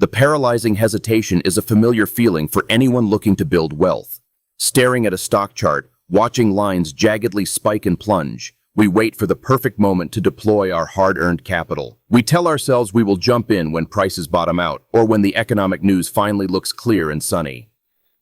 The paralyzing hesitation is a familiar feeling for anyone looking to build wealth. Staring at a stock chart, watching lines jaggedly spike and plunge, we wait for the perfect moment to deploy our hard-earned capital. We tell ourselves we will jump in when prices bottom out or when the economic news finally looks clear and sunny.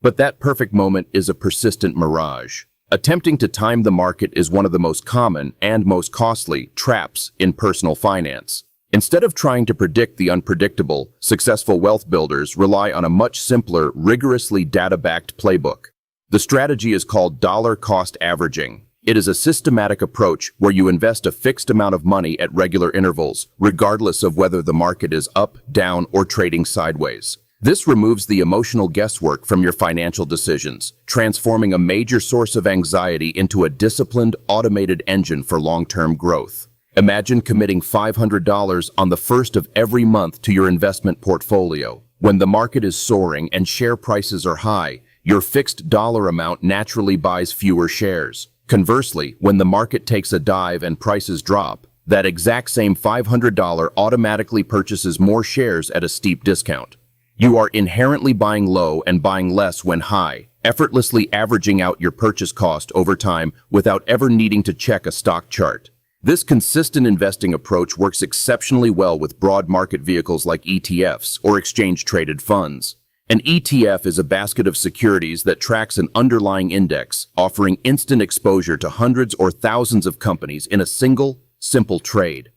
But that perfect moment is a persistent mirage. Attempting to time the market is one of the most common and most costly traps in personal finance. Instead of trying to predict the unpredictable, successful wealth builders rely on a much simpler, rigorously data-backed playbook. The strategy is called dollar cost averaging. It is a systematic approach where you invest a fixed amount of money at regular intervals, regardless of whether the market is up, down, or trading sideways. This removes the emotional guesswork from your financial decisions, transforming a major source of anxiety into a disciplined, automated engine for long-term growth. Imagine committing $500 on the first of every month to your investment portfolio. When the market is soaring and share prices are high, your fixed dollar amount naturally buys fewer shares. Conversely, when the market takes a dive and prices drop, that exact same $500 automatically purchases more shares at a steep discount. You are inherently buying low and buying less when high, effortlessly averaging out your purchase cost over time without ever needing to check a stock chart. This consistent investing approach works exceptionally well with broad market vehicles like ETFs or exchange-traded funds. An ETF is a basket of securities that tracks an underlying index, offering instant exposure to hundreds or thousands of companies in a single, simple trade.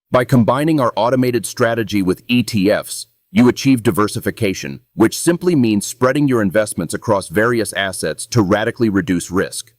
By combining our automated strategy with ETFs, you achieve diversification, which simply means spreading your investments across various assets to radically reduce risk.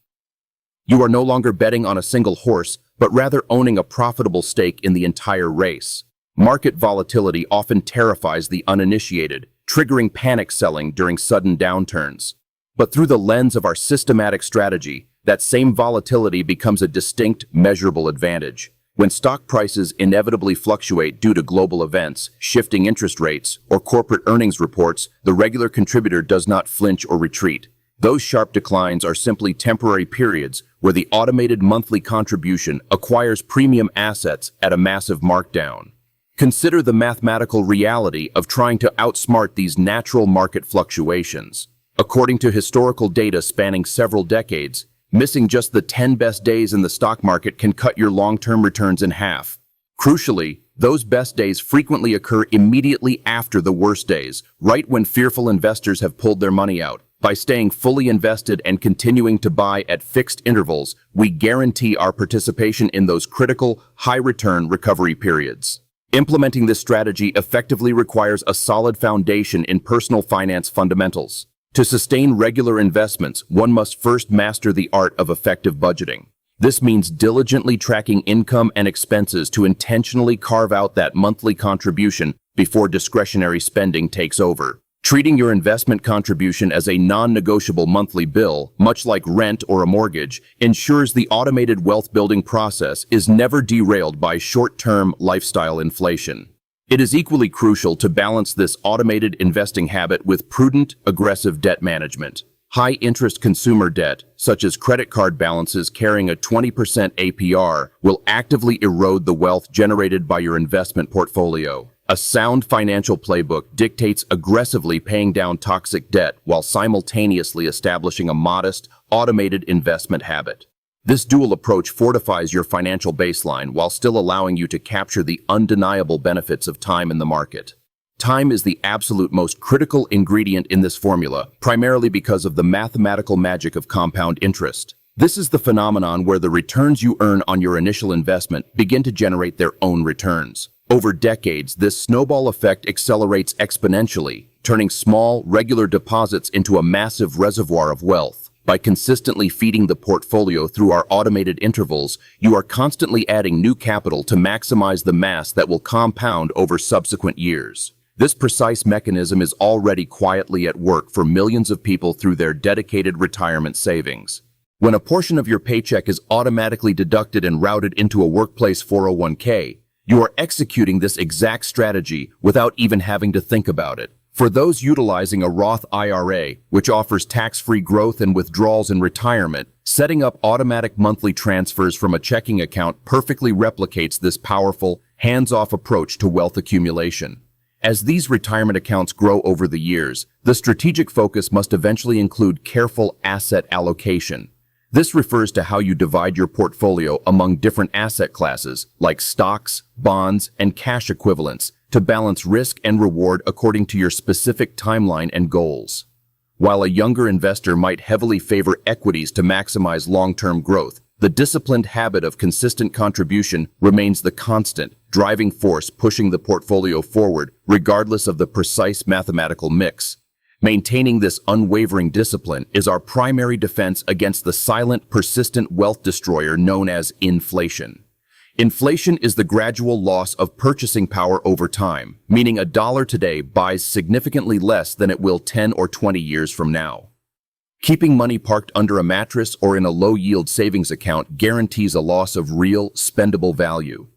You are no longer betting on a single horse, but rather owning a profitable stake in the entire race. Market volatility often terrifies the uninitiated, triggering panic selling during sudden downturns. But through the lens of our systematic strategy, that same volatility becomes a distinct, measurable advantage. When stock prices inevitably fluctuate due to global events, shifting interest rates, or corporate earnings reports, the regular contributor does not flinch or retreat. Those sharp declines are simply temporary periods where the automated monthly contribution acquires premium assets at a massive markdown. Consider the mathematical reality of trying to outsmart these natural market fluctuations. According to historical data spanning several decades, missing just the 10 best days in the stock market can cut your long-term returns in half. Crucially, those best days frequently occur immediately after the worst days, right when fearful investors have pulled their money out. By staying fully invested and continuing to buy at fixed intervals, we guarantee our participation in those critical, high-return recovery periods. Implementing this strategy effectively requires a solid foundation in personal finance fundamentals. To sustain regular investments, one must first master the art of effective budgeting. This means diligently tracking income and expenses to intentionally carve out that monthly contribution before discretionary spending takes over. Treating your investment contribution as a non-negotiable monthly bill, much like rent or a mortgage, ensures the automated wealth-building process is never derailed by short-term lifestyle inflation. It is equally crucial to balance this automated investing habit with prudent, aggressive debt management. High-interest consumer debt, such as credit card balances carrying a 20% APR, will actively erode the wealth generated by your investment portfolio. A sound financial playbook dictates aggressively paying down toxic debt while simultaneously establishing a modest, automated investment habit. This dual approach fortifies your financial baseline while still allowing you to capture the undeniable benefits of time in the market. Time is the absolute most critical ingredient in this formula, primarily because of the mathematical magic of compound interest. This is the phenomenon where the returns you earn on your initial investment begin to generate their own returns. Over decades, this snowball effect accelerates exponentially, turning small, regular deposits into a massive reservoir of wealth. By consistently feeding the portfolio through our automated intervals, you are constantly adding new capital to maximize the mass that will compound over subsequent years. This precise mechanism is already quietly at work for millions of people through their dedicated retirement savings. When a portion of your paycheck is automatically deducted and routed into a workplace 401k, you are executing this exact strategy without even having to think about it. For those utilizing a Roth IRA, which offers tax-free growth and withdrawals in retirement, setting up automatic monthly transfers from a checking account perfectly replicates this powerful, hands-off approach to wealth accumulation. As these retirement accounts grow over the years, the strategic focus must eventually include careful asset allocation. This refers to how you divide your portfolio among different asset classes, like stocks, bonds, and cash equivalents, to balance risk and reward according to your specific timeline and goals. While a younger investor might heavily favor equities to maximize long-term growth, the disciplined habit of consistent contribution remains the constant, driving force pushing the portfolio forward regardless of the precise mathematical mix. Maintaining this unwavering discipline is our primary defense against the silent, persistent wealth destroyer known as inflation. Inflation is the gradual loss of purchasing power over time, meaning a dollar today buys significantly less than it will 10 or 20 years from now. Keeping money parked under a mattress or in a low-yield savings account guarantees a loss of real, spendable value.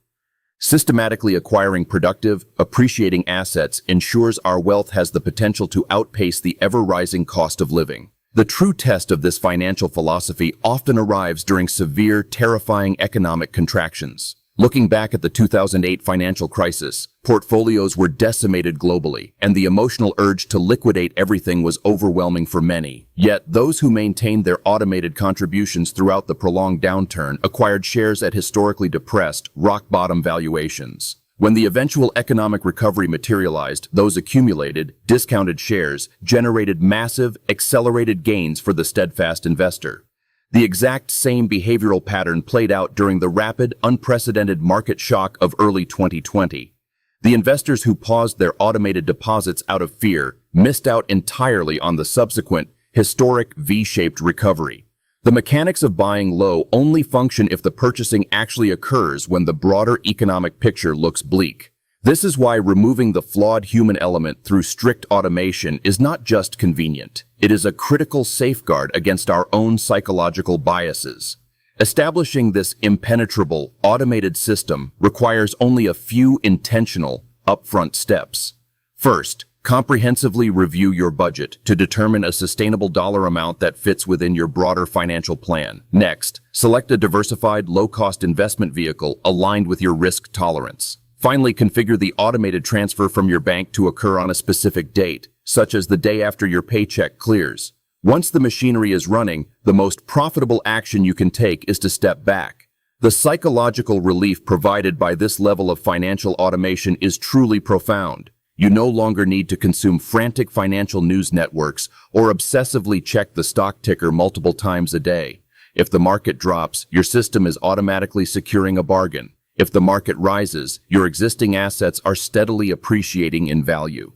Systematically acquiring productive, appreciating assets ensures our wealth has the potential to outpace the ever-rising cost of living. The true test of this financial philosophy often arrives during severe, terrifying economic contractions. Looking back at the 2008 financial crisis, portfolios were decimated globally, and the emotional urge to liquidate everything was overwhelming for many. Yet, those who maintained their automated contributions throughout the prolonged downturn acquired shares at historically depressed, rock-bottom valuations. When the eventual economic recovery materialized, those accumulated, discounted shares generated massive, accelerated gains for the steadfast investor. The exact same behavioral pattern played out during the rapid, unprecedented market shock of early 2020. The investors who paused their automated deposits out of fear missed out entirely on the subsequent, historic V-shaped recovery. The mechanics of buying low only function if the purchasing actually occurs when the broader economic picture looks bleak. This is why removing the flawed human element through strict automation is not just convenient. It is a critical safeguard against our own psychological biases. Establishing this impenetrable, automated system requires only a few intentional, upfront steps. First, comprehensively review your budget to determine a sustainable dollar amount that fits within your broader financial plan. Next, select a diversified, low-cost investment vehicle aligned with your risk tolerance. Finally, configure the automated transfer from your bank to occur on a specific date, such as the day after your paycheck clears. Once the machinery is running, the most profitable action you can take is to step back. The psychological relief provided by this level of financial automation is truly profound. You no longer need to consume frantic financial news networks or obsessively check the stock ticker multiple times a day. If the market drops, your system is automatically securing a bargain. If the market rises, your existing assets are steadily appreciating in value.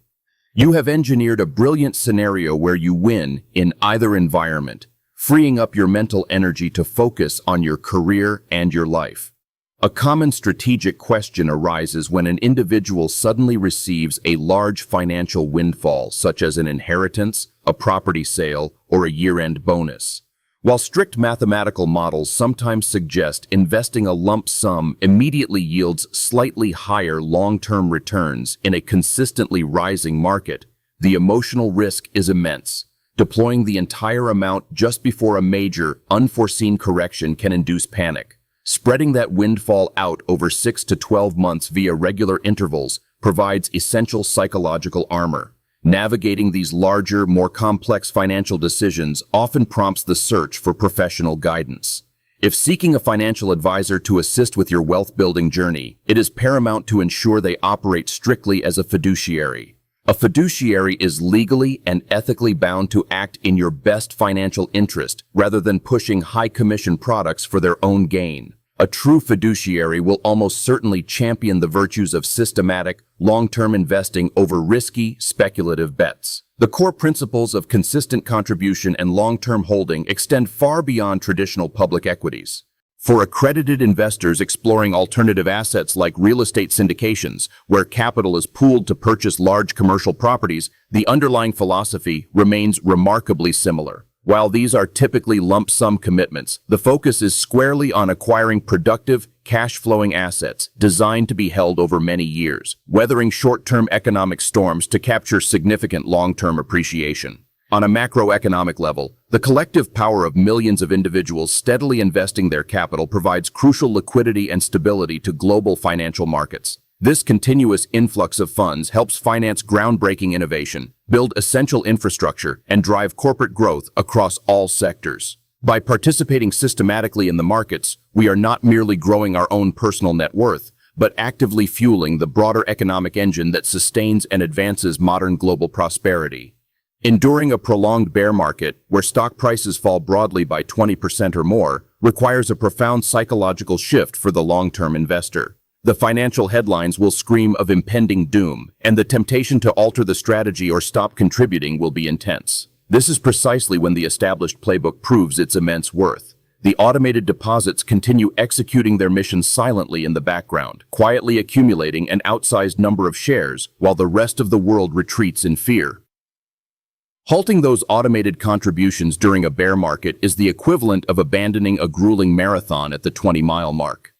You have engineered a brilliant scenario where you win in either environment, freeing up your mental energy to focus on your career and your life. A common strategic question arises when an individual suddenly receives a large financial windfall, such as an inheritance, a property sale, or a year-end bonus. While strict mathematical models sometimes suggest investing a lump sum immediately yields slightly higher long-term returns in a consistently rising market, the emotional risk is immense. Deploying the entire amount just before a major, unforeseen correction can induce panic. Spreading that windfall out over 6 to 12 months via regular intervals provides essential psychological armor. Navigating these larger, more complex financial decisions often prompts the search for professional guidance. If seeking a financial advisor to assist with your wealth-building journey, it is paramount to ensure they operate strictly as a fiduciary. A fiduciary is legally and ethically bound to act in your best financial interest rather than pushing high-commission products for their own gain. A true fiduciary will almost certainly champion the virtues of systematic, long-term investing over risky, speculative bets. The core principles of consistent contribution and long-term holding extend far beyond traditional public equities. For accredited investors exploring alternative assets like real estate syndications, where capital is pooled to purchase large commercial properties, the underlying philosophy remains remarkably similar. While these are typically lump sum commitments, the focus is squarely on acquiring productive, cash-flowing assets designed to be held over many years, weathering short-term economic storms to capture significant long-term appreciation. On a macroeconomic level, the collective power of millions of individuals steadily investing their capital provides crucial liquidity and stability to global financial markets. This continuous influx of funds helps finance groundbreaking innovation, build essential infrastructure, and drive corporate growth across all sectors. By participating systematically in the markets, we are not merely growing our own personal net worth, but actively fueling the broader economic engine that sustains and advances modern global prosperity. Enduring a prolonged bear market, where stock prices fall broadly by 20% or more, requires a profound psychological shift for the long-term investor. The financial headlines will scream of impending doom, and the temptation to alter the strategy or stop contributing will be intense. This is precisely when the established playbook proves its immense worth. The automated deposits continue executing their mission silently in the background, quietly accumulating an outsized number of shares while the rest of the world retreats in fear. Halting those automated contributions during a bear market is the equivalent of abandoning a grueling marathon at the 20-mile mark.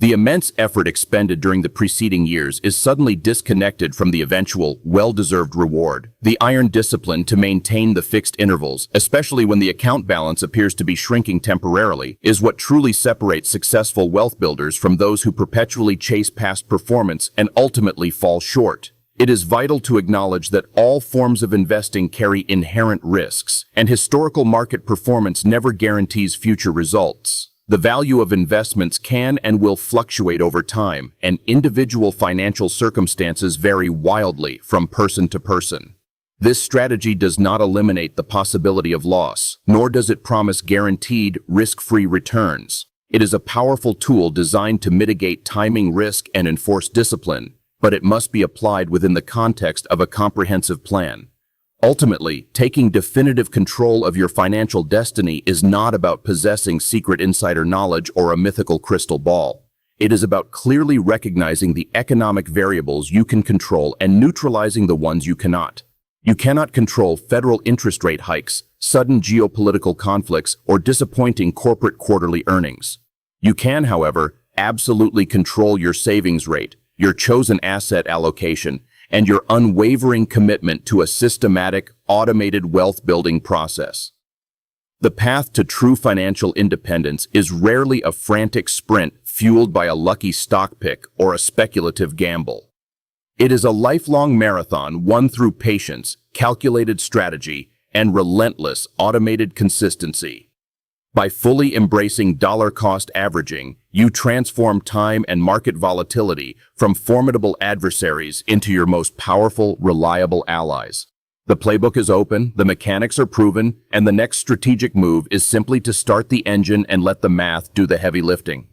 The immense effort expended during the preceding years is suddenly disconnected from the eventual, well-deserved reward. The iron discipline to maintain the fixed intervals, especially when the account balance appears to be shrinking temporarily, is what truly separates successful wealth builders from those who perpetually chase past performance and ultimately fall short. It is vital to acknowledge that all forms of investing carry inherent risks, and historical market performance never guarantees future results. The value of investments can and will fluctuate over time, and individual financial circumstances vary wildly from person to person. This strategy does not eliminate the possibility of loss, nor does it promise guaranteed, risk-free returns. It is a powerful tool designed to mitigate timing risk and enforce discipline, but it must be applied within the context of a comprehensive plan. Ultimately, taking definitive control of your financial destiny is not about possessing secret insider knowledge or a mythical crystal ball. It is about clearly recognizing the economic variables you can control and neutralizing the ones you cannot. You cannot control federal interest rate hikes, sudden geopolitical conflicts, or disappointing corporate quarterly earnings. You can, however, absolutely control your savings rate, your chosen asset allocation, and your unwavering commitment to a systematic, automated wealth-building process. The path to true financial independence is rarely a frantic sprint fueled by a lucky stock pick or a speculative gamble. It is a lifelong marathon won through patience, calculated strategy, and relentless automated consistency. By fully embracing dollar-cost averaging, you transform time and market volatility from formidable adversaries into your most powerful, reliable allies. The playbook is open, the mechanics are proven, and the next strategic move is simply to start the engine and let the math do the heavy lifting.